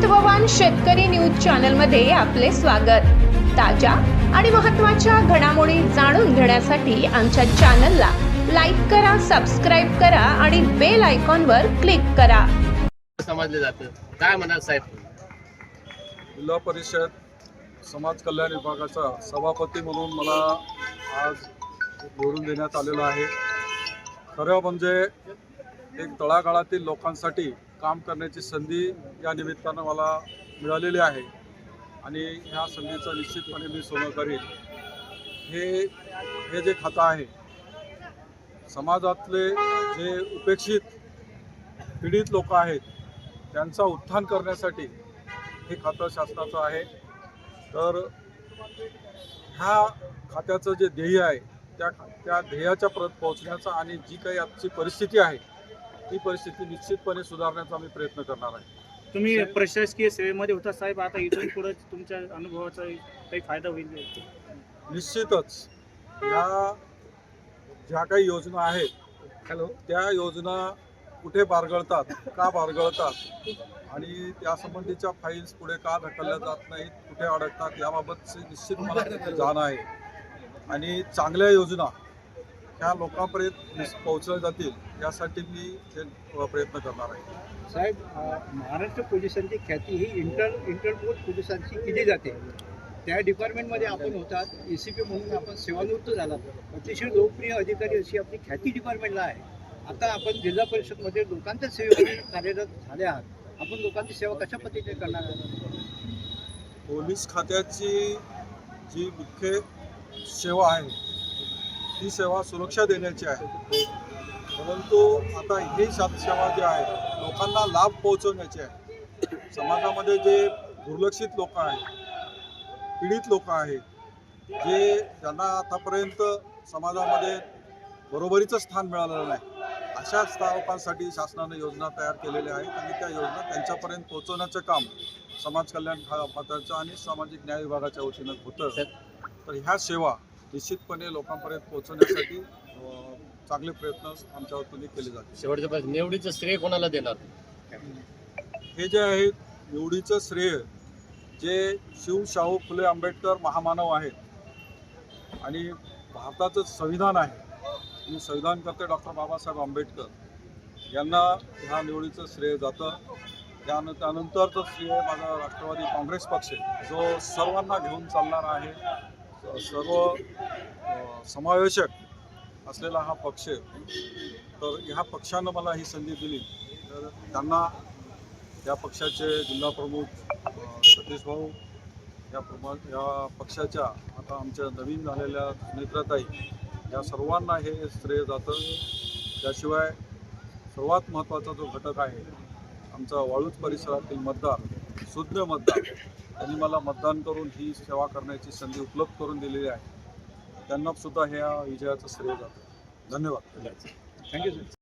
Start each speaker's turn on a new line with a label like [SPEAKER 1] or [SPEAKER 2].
[SPEAKER 1] महत्त्ववान शेतकरी news channel मध्ये आपले स्वागत। ताज्या आणि महत्त्वाच्या घडामोडी जाणून घेण्यासाठी आमच्या चॅनलला लाईक करा, सबस्क्राइब करा आणि बेल आयकॉनवर क्लिक करा।
[SPEAKER 2] समजले जातं काय म्हणाल साहेब?
[SPEAKER 3] जिल्हा परिषद समाज कल्याण विभागाचा सभापती म्हणून मला आज निवडून देण्यात आलेलं आहे। खरं म्हणजे एक तळागाळातील लोकांसाठी काम करण्याची संधी या निमित्तानं मला मिळालेली आहे आणि ह्या संधीचं निश्चितपणे मी सोनं करीन। हे जे खातं आहे, समाजातले जे उपेक्षित पीडित लोक आहेत त्यांचा उत्थान करण्यासाठी हे खातं शासनाचं आहे। तर ह्या खात्याचं जे ध्येय आहे त्या ध्येयाच्या परत पोहोचण्याचा आणि जी काही आजची परिस्थिती आहे ती परिस्थिती निश्चितपणे सुधारण्याचा आम्ही प्रयत्न करणार आहे।
[SPEAKER 4] तुम्ही प्रशासकीय सेवेमध्ये होता साहेब, आता इथून पुढे तुमच्या अनुभवाचा काही फायदा होईल?
[SPEAKER 3] निश्चितच या ज्या काही योजना आहेत त्या योजना कुठे बारगळतात, का बारगळतात आणि त्यासंबंधीच्या फाईल्स पुढे का ढकलल्या जात नाहीत, कुठे अडकतात याबाबतचे निश्चित मला जाण आहे आणि चांगल्या योजना ह्या लोकांपर्यंत पोहोचल्या जातील यासाठी मी प्रयत्न करणार आहे।
[SPEAKER 5] साहेब, महाराष्ट्र पोलिसांची ख्याती ही इंटरपोल पोलिसांची केली जाते। त्या डिपार्टमेंटमध्ये आपण होतात, ACP म्हणून आपण सेवानिवृत्त झालात। अतिशय लोकप्रिय अधिकारी अशी आपली ख्याती डिपार्टमेंटला आहे। आता आपण जिल्हा परिषदमध्ये लोकांच्या सेवेमध्ये कार्यरत झाले आहात, आपण लोकांची सेवा कशा पद्धतीने करणार आहात?
[SPEAKER 3] पोलीस खात्याची जी मुख्य सेवा आहे ती सेवा सुरक्षा देण्याची आहे, परंतु आता ही सेवा जी आहे लोकांना लाभ पोहोचवण्याची आहे। समाजामध्ये जे दुर्लक्षित लोक आहेत, पीडित लोक आहेत, ज्यांना आतापर्यंत समाजामध्ये बरोबरीचं स्थान मिळालेलं नाही, अशा लोकांसाठी शासनाने योजना तयार केलेल्या आहेत आणि त्या योजना त्यांच्यापर्यंत पोहोचवण्याचं काम समाज कल्याण खात्याचं आणि सामाजिक न्याय विभागाच्या वतीनं होतं। तर ह्या सेवा निश्चितपणे लोकांपर्यंत पोहोचवण्यासाठी चांगले प्रयत्न आमच्या वतीने केले जातील।
[SPEAKER 2] शेवटच्या पास निवडीचं श्रेय कोणाला देणार?
[SPEAKER 3] हे जे आहे निवडीचं श्रेय जे शाहू फुले आंबेडकर महामानव आहेत आणि भारताचं संविधान आहे आणि संविधानकर्ते डॉक्टर बाबासाहेब आंबेडकर यांना ह्या निवडीचं श्रेय जातं। त्यानंतरचं श्रेय माझा राष्ट्रवादी काँग्रेस पक्ष जो सर्वांना घेऊन चालणारा आहे, सर्व समावेशक असलेला हा पक्ष, तर ह्या पक्षानं मला ही संधी दिली तर त्यांना या पक्षाचे जिल्हा प्रमुख सतीश भाऊ, या पक्षाच्या आता आमच्या नवीन झालेल्या नेत्रताई, या सर्वांना हे श्रेय जातं। त्याशिवाय सर्वात महत्त्वाचा जो घटक आहे आमचा वाळूज परिसरातील मतदार, सुज्ञ मतदार, त्यांनी मला मतदान करून ही सेवा करण्याची संधी उपलब्ध करून दिलेली आहे, त्यांना सुद्धा ह्या विजयाचं श्रेय जातं। धन्यवाद।
[SPEAKER 5] Thank you sir.